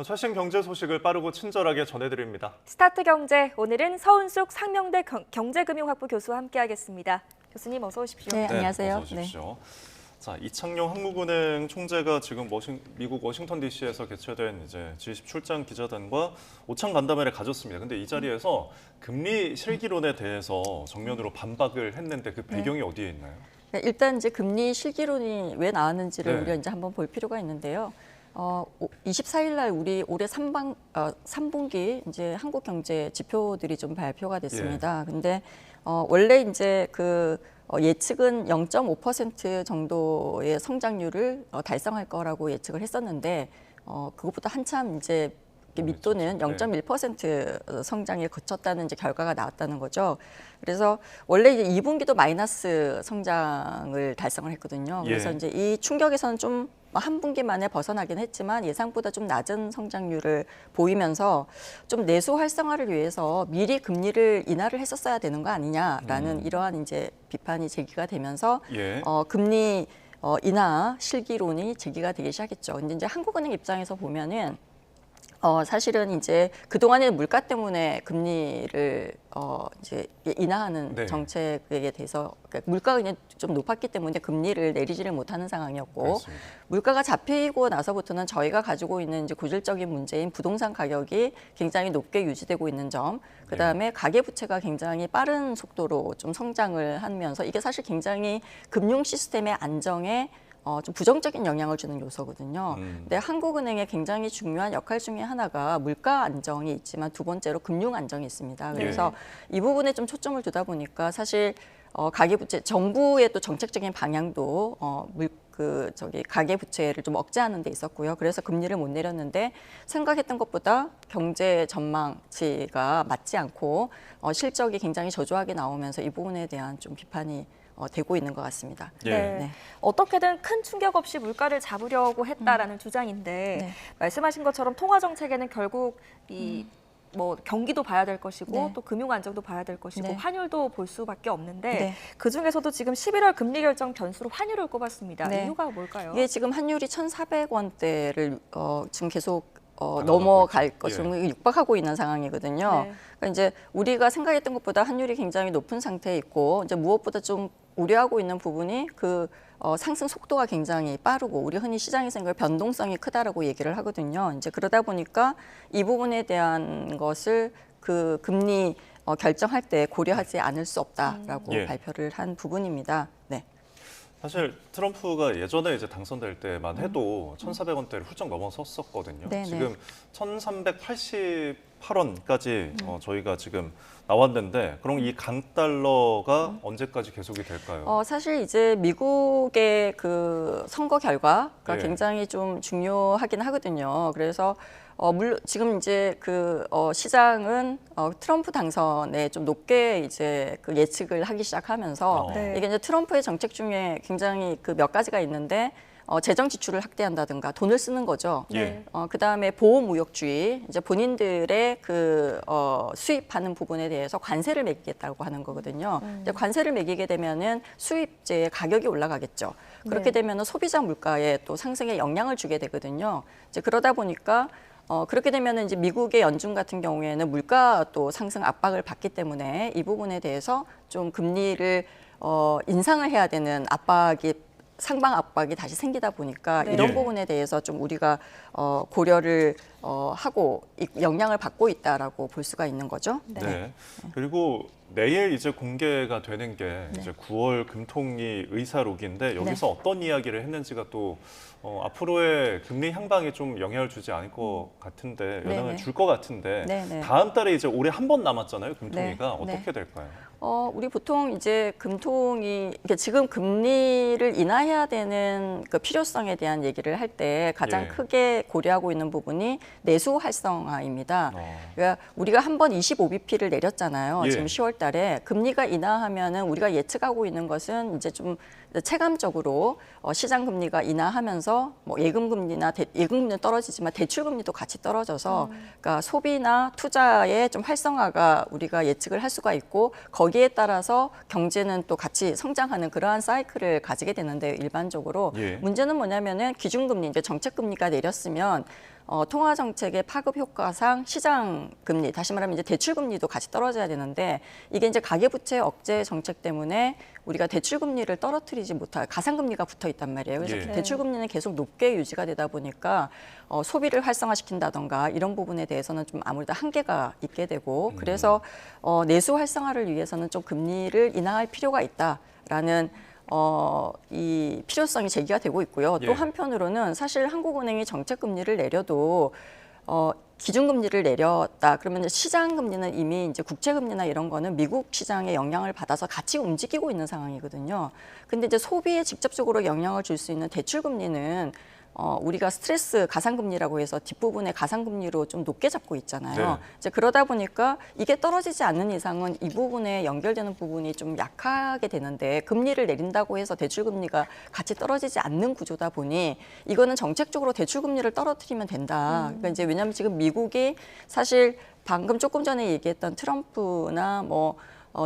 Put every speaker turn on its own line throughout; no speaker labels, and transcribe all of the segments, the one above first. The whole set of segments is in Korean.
최신 경제 소식을 빠르고 친절하게 전해드립니다.
스타트 경제, 오늘은 서은숙 상명대 경제금융학부 교수와 함께하겠습니다. 교수님 어서 오십시오.
네, 안녕하세요.
어서 오십시오. 자, 이창용 한국은행 총재가 지금 미국 워싱턴 DC에서 개최된 이제 G20 출장 기자단과 오찬 간담회를 가졌습니다. 근데 이 자리에서 금리 실기론에 대해서 정면으로 반박을 했는데 그 배경이 어디에 있나요?
일단 이제 금리 실기론이 왜 나왔는지를
네.
우리가 이제 한번 볼 필요가 있는데요. 24일 날 우리 올해 3분기 이제 한국 경제 지표들이 좀 발표가 됐습니다. 근데 원래 이제 예측은 0.5% 정도의 성장률을 달성할 거라고 예측을 했었는데 그것보다 한참 이제 밑도는 0.1% 성장에 그쳤다는 이제 결과가 나왔다는 거죠. 그래서 원래 이제 2분기도 마이너스 성장을 달성을 했거든요. 그래서 이제 이 충격에서는 좀 한 분기 만에 벗어나긴 했지만 예상보다 좀 낮은 성장률을 보이면서 좀 내수 활성화를 위해서 미리 금리를 인하를 했었어야 되는 거 아니냐라는 이러한 이제 비판이 제기가 되면서 금리 인하 실기론이 제기가 되기 시작했죠. 근데 이제 한국은행 입장에서 보면은 사실은 이제 그동안에는 물가 때문에 금리를 이제 인하하는 정책에 대해서 그러니까 물가가 그냥 좀 높았기 때문에 금리를 내리지를 못하는 상황이었고
그렇습니다.
물가가 잡히고 나서부터는 저희가 가지고 있는 이제 고질적인 문제인 부동산 가격이 굉장히 높게 유지되고 있는 점, 그다음에 가계부채가 굉장히 빠른 속도로 좀 성장을 하면서 이게 사실 굉장히 금융 시스템의 안정에 좀 부정적인 영향을 주는 요소거든요. 근데 한국은행의 굉장히 중요한 역할 중에 하나가 물가 안정이 있지만 두 번째로 금융 안정이 있습니다. 그래서 이 부분에 좀 초점을 두다 보니까 사실 가계부채 정부의 또 정책적인 방향도 가계부채를 좀 억제하는 데 있었고요. 그래서 금리를 못 내렸는데 생각했던 것보다 경제 전망치가 맞지 않고 실적이 굉장히 저조하게 나오면서 이 부분에 대한 좀 비판이 되고 있는 것 같습니다.
네. 어떻게든 큰 충격 없이 물가를 잡으려고 했다라는 주장인데 말씀하신 것처럼 통화 정책에는 결국 뭐 경기도 봐야 될 것이고 또 금융 안정도 봐야 될 것이고 환율도 볼 수밖에 없는데 그 중에서도 지금 11월 금리 결정 변수로 환율을 꼽았습니다. 이유가 뭘까요?
이게 지금 환율이 1,400원대를 지금 계속 넘어갈 것으로 육박하고 있는 상황이거든요. 그러니까 이제 우리가 생각했던 것보다 환율이 굉장히 높은 상태에 있고 이제 무엇보다 좀 우려하고 있는 부분이 상승 속도가 굉장히 빠르고 우리 흔히 시장에서 변동성이 크다라고 얘기를 하거든요. 이제 그러다 보니까 이 부분에 대한 것을 금리 결정할 때 고려하지 않을 수 없다라고 발표를 한 부분입니다. 네.
사실 트럼프가 예전에 이제 당선될 때만 해도 1,400원대를 훌쩍 넘어섰었거든요. 지금 1,388원까지 저희가 지금 나왔는데 그럼 이 강달러가 언제까지 계속이 될까요?
사실 이제 미국의 선거 결과가 굉장히 좀 중요하긴 하거든요. 그래서 물론 지금 이제 시장은 트럼프 당선에 좀 높게 이제 예측을 하기 시작하면서 이게 이제 트럼프의 정책 중에 굉장히 몇 가지가 있는데 재정 지출을 확대한다든가 돈을 쓰는 거죠. 그다음에 보호무역주의, 이제 본인들의 수입하는 부분에 대해서 관세를 매기겠다고 하는 거거든요. 이제 관세를 매기게 되면은 수입제의 가격이 올라가겠죠. 그렇게 되면은 소비자 물가에 또 상승에 영향을 주게 되거든요. 이제 그러다 보니까 그렇게 되면 이제 미국의 연준 같은 경우에는 물가 또 상승 압박을 받기 때문에 이 부분에 대해서 좀 금리를 인상을 해야 되는 상방 압박이 다시 생기다 보니까 이런 부분에 대해서 좀 우리가 고려를 하고 영향을 받고 있다라고 볼 수가 있는 거죠.
그리고 내일 이제 공개가 되는 게 이제 9월 금통위 의사록인데 여기서 어떤 이야기를 했는지가 또 앞으로의 금리 향방에 좀 영향을 주지 않을 것 같은데 영향을 줄 것 같은데 다음 달에 이제 올해 한 번 남았잖아요. 금통위가 어떻게 될까요?
우리 보통 이제 그러니까 지금 금리를 인하해야 되는 필요성에 대한 얘기를 할 때 가장 크게 고려하고 있는 부분이 내수 활성화입니다. 그러니까 우리가 한 번 25bp를 내렸잖아요. 지금 10월 달에 금리가 인하하면은 우리가 예측하고 있는 것은 이제 좀 체감적으로 시장 금리가 인하하면서 뭐 예금금리는 떨어지지만 대출금리도 같이 떨어져서 그러니까 소비나 투자의 좀 활성화가 우리가 예측을 할 수가 있고 거기에 따라서 경제는 또 같이 성장하는 그러한 사이클을 가지게 되는데 일반적으로 문제는 뭐냐면은 기준금리 이제 정책금리가 내렸으면 통화 정책의 파급 효과상 시장 금리, 다시 말하면 이제 대출 금리도 같이 떨어져야 되는데 이게 이제 가계부채 억제 정책 때문에 우리가 대출 금리를 떨어뜨리지 못할 가상 금리가 붙어 있단 말이에요. 그래서
예.
대출 금리는 계속 높게 유지가 되다 보니까 소비를 활성화시킨다던가 이런 부분에 대해서는 좀 아무래도 한계가 있게 되고 그래서 내수 활성화를 위해서는 좀 금리를 인하할 필요가 있다라는 이 필요성이 제기가 되고 있고요.
예.
또 한편으로는 사실 한국은행이 정책 금리를 내려도 기준금리를 내렸다. 그러면 시장 금리는 이미 이제 국채 금리나 이런 거는 미국 시장의 영향을 받아서 같이 움직이고 있는 상황이거든요. 근데 이제 소비에 직접적으로 영향을 줄 수 있는 대출 금리는 우리가 스트레스 가상금리라고 해서 뒷부분에 가상금리로 좀 높게 잡고 있잖아요.
네.
이제 그러다 보니까 이게 떨어지지 않는 이상은 이 부분에 연결되는 부분이 좀 약하게 되는데 금리를 내린다고 해서 대출금리가 같이 떨어지지 않는 구조다 보니 이거는 정책적으로 대출금리를 떨어뜨리면 된다. 그러니까 이제 왜냐하면 지금 미국이 사실 방금 조금 전에 얘기했던 트럼프나 뭐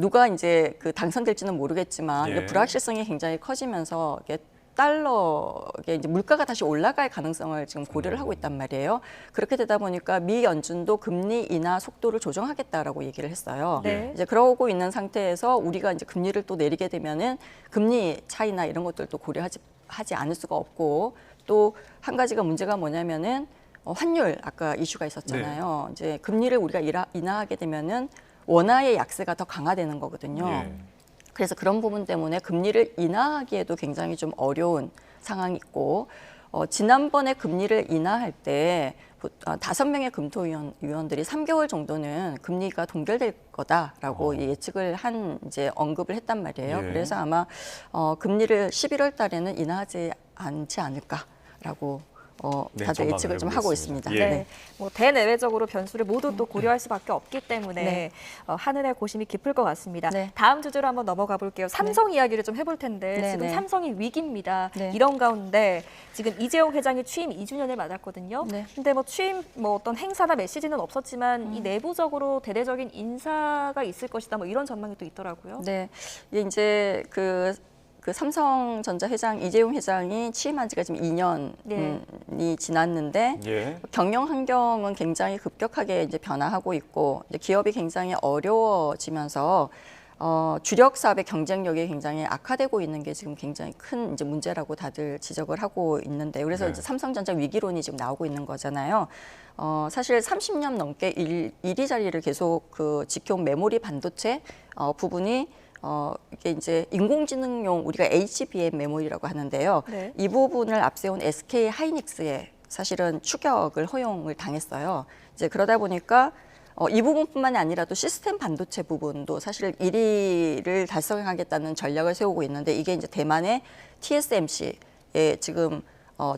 누가 이제 그 당선될지는 모르겠지만
예.
불확실성이 굉장히 커지면서 이게 달러의 이제 물가가 다시 올라갈 가능성을 지금 고려를 하고 있단 말이에요. 그렇게 되다 보니까 미 연준도 금리 인하 속도를 조정하겠다라고 얘기를 했어요.
네.
이제 그러고 있는 상태에서 우리가 이제 금리를 또 내리게 되면은 금리 차이나 이런 것들도 고려하지 않을 수가 없고 또 한 가지가 문제가 뭐냐면은 환율 아까 이슈가 있었잖아요. 이제 금리를 우리가 인하하게 되면은 원화의 약세가 더 강화되는 거거든요.
예.
그래서 그런 부분 때문에 금리를 인하하기에도 굉장히 좀 어려운 상황이 있고 지난번에 금리를 인하할 때 5명의 검토위원들이 3개월 정도는 금리가 동결될 거다라고 예측을 한 이제 언급을 했단 말이에요.
예.
그래서 아마 금리를 11월 달에는 인하하지 않지 않을까라고
네,
다들
전망을
예측을 좀 하고
해보겠습니다.
있습니다.
예.
네. 뭐 대내외적으로 변수를 모두 또 고려할 수밖에 없기 때문에
네.
하늘의 고심이 깊을 것 같습니다.
네.
다음 주제로 한번 넘어가 볼게요. 삼성 이야기를 좀 해볼 텐데
네,
지금
네.
삼성이 위기입니다.
네.
이런 가운데 지금 이재용 회장이 취임 2주년을 맞았거든요.
네.
근데 뭐 취임 뭐 어떤 행사나 메시지는 없었지만 이 내부적으로 대대적인 인사가 있을 것이다. 뭐 이런 전망이 또 있더라고요.
네, 이게 이제 그 삼성전자 회장 이재용 회장이 취임한 지가 지금 2년이
네.
지났는데
예.
경영 환경은 굉장히 급격하게 이제 변화하고 있고 이제 기업이 굉장히 어려워지면서 주력 사업의 경쟁력이 굉장히 악화되고 있는 게 지금 굉장히 큰 이제 문제라고 다들 지적을 하고 있는데 그래서
네.
이제 삼성전자 위기론이 지금 나오고 있는 거잖아요. 사실 30년 넘게 일위 자리를 계속 그 지켜온 메모리 반도체 부분이 이게 이제 인공지능용 우리가 HBM 메모리라고 하는데요.
네.
이 부분을 앞세운 SK 하이닉스에 사실은 추격을 허용을 당했어요. 이제 그러다 보니까 이 부분뿐만이 아니라 또 시스템 반도체 부분도 사실 1위를 달성하겠다는 전략을 세우고 있는데 이게 이제 대만의 TSMC에 지금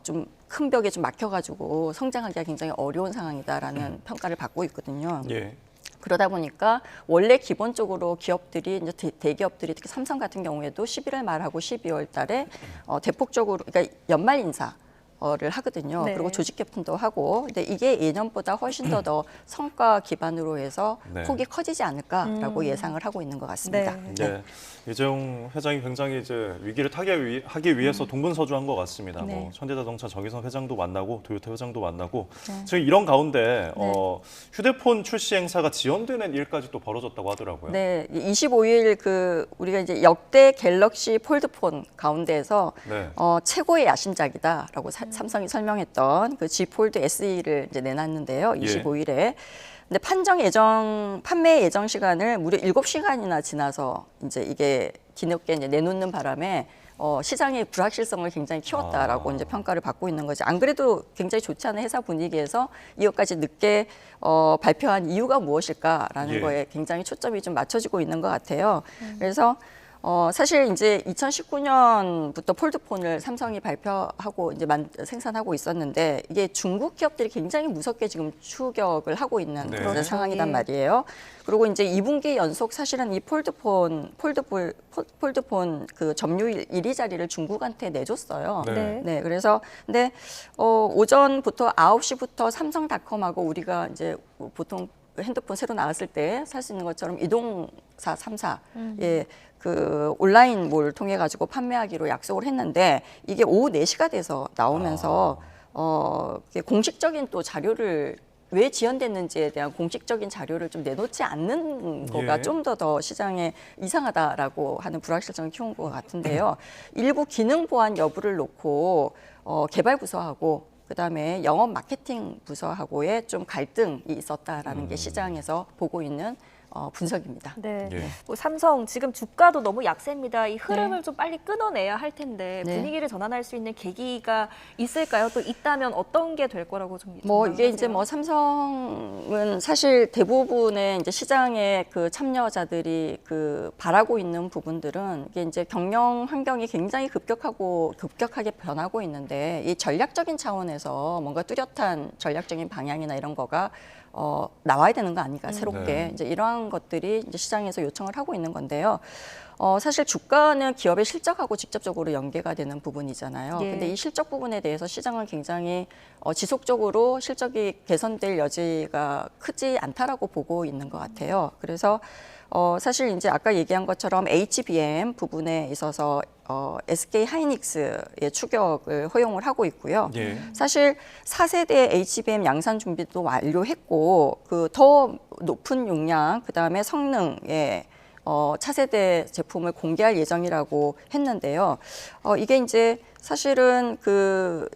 좀 큰 벽에 좀 막혀가지고 성장하기가 굉장히 어려운 상황이다라는 평가를 받고 있거든요.
예.
그러다 보니까 원래 기본적으로 기업들이 이제 대기업들이 특히 삼성 같은 경우에도 11월 말하고 12월 달에 대폭적으로 그러니까 연말 인사를 하거든요.
네.
그리고 조직 개편도 하고 근데 이게 예년보다 훨씬 더 성과 기반으로 해서
네.
폭이 커지지 않을까라고 예상을 하고 있는 것 같습니다.
네.
네. 이재용 회장이 굉장히 이제 위기를 타개하기 위해서 동분서주한 것 같습니다.
네.
뭐 현대자동차 정의선 회장도 만나고 도요타 회장도 만나고
네.
지금 이런 가운데
네.
휴대폰 출시 행사가 지연되는 일까지 또 벌어졌다고 하더라고요.
네, 25일 그 우리가 이제 역대 갤럭시 폴드폰 가운데에서
네.
최고의 야심작이다라고 삼성이 설명했던 그 G 폴드 SE를 이제 내놨는데요. 25일에. 근데 판매 예정 시간을 무려 7시간이나 지나서 이제 이게 뒤늦게 이제 내놓는 바람에 시장의 불확실성을 굉장히 키웠다라고 이제 평가를 받고 있는 거죠. 안 그래도 굉장히 좋지 않은 회사 분위기에서 이것까지 늦게 발표한 이유가 무엇일까라는
예.
거에 굉장히 초점이 좀 맞춰지고 있는 것 같아요. 그래서 사실 이제 2019년부터 폴드폰을 삼성이 발표하고 이제 생산하고 있었는데 이게 중국 기업들이 굉장히 무섭게 지금 추격을 하고 있는
네.
그런
그렇죠.
상황이단
예.
말이에요. 그리고 이제 2분기 연속 사실은 이 폴드폰 그 점유율 1위 자리를 중국한테 내줬어요.
네.
네, 그래서 근데 오전부터 9시부터 삼성닷컴하고 우리가 이제 보통 핸드폰 새로 나왔을 때 살 수 있는 것처럼 이동사 3사의 그 온라인 몰 통해 가지고 판매하기로 약속을 했는데 이게 오후 4시가 돼서 나오면서 공식적인 또 자료를 왜 지연됐는지에 대한 공식적인 자료를 좀 내놓지 않는 거가
예.
좀 더 시장에 이상하다라고 하는 불확실성을 키운 것 같은데요. 일부 기능 보완 여부를 놓고 개발 부서하고 그다음에 영업 마케팅 부서하고의 좀 갈등이 있었다라는 게 시장에서 보고 있는 분석입니다.
네.
예.
뭐 삼성 지금 주가도 너무 약세입니다. 이 흐름을
네.
좀 빨리 끊어내야 할 텐데
네.
분위기를 전환할 수 있는 계기가 있을까요? 또 있다면 어떤 게 될 거라고 좀
뭐 이게 이제
전망하세요?
뭐 삼성은 사실 대부분의 이제 시장의 그 참여자들이 그 바라고 있는 부분들은 이게 이제 경영 환경이 굉장히 급격하게 변하고 있는데 이 전략적인 차원에서 뭔가 뚜렷한 전략적인 방향이나 이런 거가 나와야 되는 거 아닌가 새롭게
네.
이제 이러한 것들이 이제 시장에서 요청을 하고 있는 건데요. 사실 주가는 기업의 실적하고 직접적으로 연계가 되는 부분이잖아요.
예.
근데 이 실적 부분에 대해서 시장은 굉장히 지속적으로 실적이 개선될 여지가 크지 않다라고 보고 있는 것 같아요. 그래서 사실 이제 아까 얘기한 것처럼 HBM 부분에 있어서 SK 하이닉스의 추격을 허용을 하고 있고요.
예.
사실 4세대 HBM 양산 준비도 완료했고 그 더 높은 용량 그다음에 성능의 차세대 제품을 공개할 예정이라고 했는데요. 이게 이제 사실은 그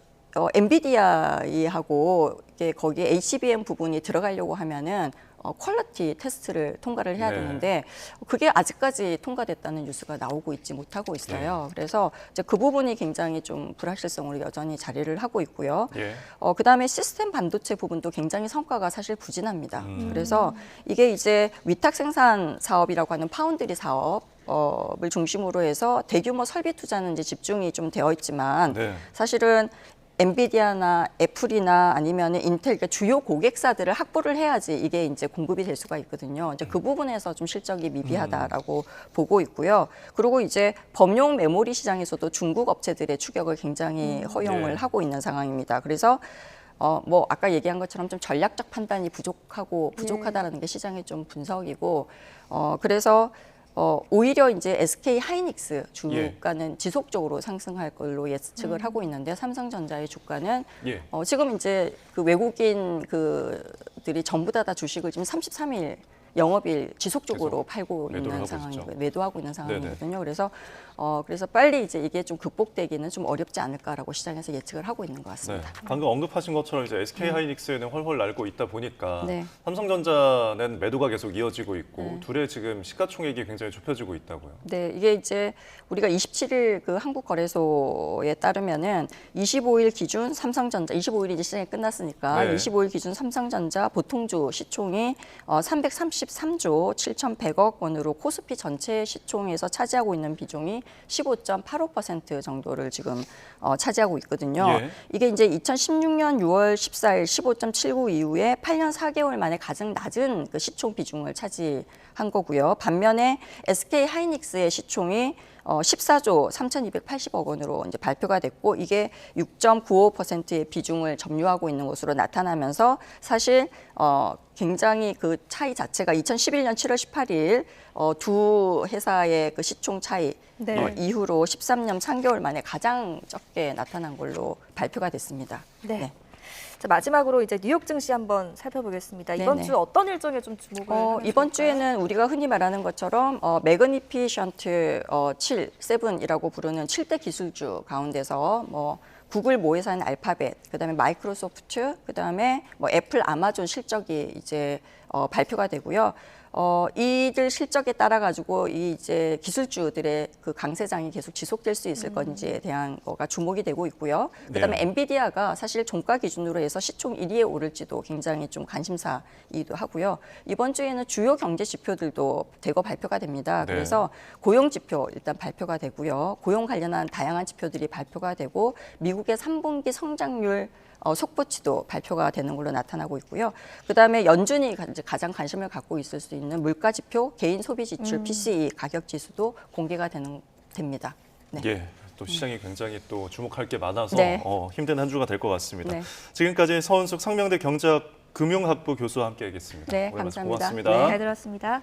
엔비디아하고 이게 거기에 HBM 부분이 들어가려고 하면은 퀄리티 테스트를 통과를 해야
네.
되는데 그게 아직까지 통과됐다는 뉴스가 나오고 있지 못하고 있어요. 그래서 이제 그 부분이 굉장히 좀 불확실성으로 여전히 자리를 하고 있고요.
예.
그다음에 시스템 반도체 부분도 굉장히 성과가 사실 부진합니다. 그래서 이게 이제 위탁 생산 사업이라고 하는 파운드리 사업을 중심으로 해서 대규모 설비 투자는 이제 집중이 좀 되어 있지만
네.
사실은 엔비디아나 애플이나 아니면 인텔 그러니까 주요 고객사들을 확보를 해야지 이게 이제 공급이 될 수가 있거든요. 이제 그 부분에서 좀 실적이 미비하다라고 보고 있고요. 그리고 이제 범용 메모리 시장에서도 중국 업체들의 추격을 굉장히 허용을
예.
하고 있는 상황입니다. 그래서 뭐 아까 얘기한 것처럼 좀 전략적 판단이 부족하다라는 게 시장의 좀 분석이고 그래서 오히려 이제 SK 하이닉스 주가는 지속적으로 상승할 걸로 예측을 하고 있는데 삼성전자의 주가는
예.
지금 이제 그 외국인 그들이 전부 다 주식을 지금 33일 영업일 지속적으로
계속
팔고
매도를
있는
하고
상황이고
있죠.
매도하고 있는 상황이거든요. 그래서 빨리 이제 이게 좀 극복되기는 좀 어렵지 않을까라고 시장에서 예측을 하고 있는 것
네.
같습니다.
방금 언급하신 것처럼 이제 SK 하이닉스에는 훨훨 날고 있다 보니까
네.
삼성전자는 매도가 계속 이어지고 있고
네.
둘의 지금 시가총액이 굉장히 좁혀지고 있다고요.
네, 이게 이제 우리가 27일 그 한국거래소에 따르면은 25일 기준 삼성전자 25일이 이제 시장이 끝났으니까
네.
25일 기준 삼성전자 보통주 시총이 333조 7,100억 원으로 코스피 전체 시총에서 차지하고 있는 비중이 15.85% 정도를 지금 차지하고 있거든요.
예.
이게 이제 2016년 6월 14일 15.79 이후에 8년 4개월 만에 가장 낮은 그 시총 비중을 차지한 거고요. 반면에 SK 하이닉스의 시총이 14조 3,280억 원으로 이제 발표가 됐고 이게 6.95%의 비중을 점유하고 있는 것으로 나타나면서 사실 굉장히 그 차이 자체가 2011년 7월 18일 두 회사의 그 시총 차이
네.
이후로 13년 3개월 만에 가장 적게 나타난 걸로 발표가 됐습니다.
네. 자, 마지막으로 이제 뉴욕 증시 한번 살펴보겠습니다. 이번
네네.
주 어떤 일정에 좀 주목을 하면
이번
좋을까요?
주에는 우리가 흔히 말하는 것처럼 매그니피션트 7이라고 부르는 7대 기술주 가운데서 뭐 구글 모회사인 알파벳, 그다음에 마이크로소프트, 그다음에 뭐 애플, 아마존 실적이 이제 발표가 되고요. 이들 실적에 따라 가지고 이 이제 기술주들의 그 강세장이 계속 지속될 수 있을 건지에 대한 거가 주목이 되고 있고요. 그다음에
네.
엔비디아가 사실 종가 기준으로 해서 시총 1위에 오를지도 굉장히 좀 관심사이기도 하고요. 이번 주에는 주요 경제 지표들도 대거 발표가 됩니다.
네.
그래서 고용 지표 일단 발표가 되고요. 고용 관련한 다양한 지표들이 발표가 되고 미국의 3분기 성장률 속보치도 발표가 되는 걸로 나타나고 있고요. 그다음에 연준이 이제 가장 관심을 갖고 있을 수 있는 물가 지표, 개인 소비 지출 PCE 가격 지수도 공개가 됩니다. 네.
예. 또 시장이 굉장히 또 주목할 게 많아서
네.
힘든 한 주가 될 것 같습니다.
네.
지금까지 서은숙 상명대 경제학 금융학부 교수와 함께하겠습니다.
네,
오늘 말씀
감사합니다.
고맙습니다.
잘 들었습니다.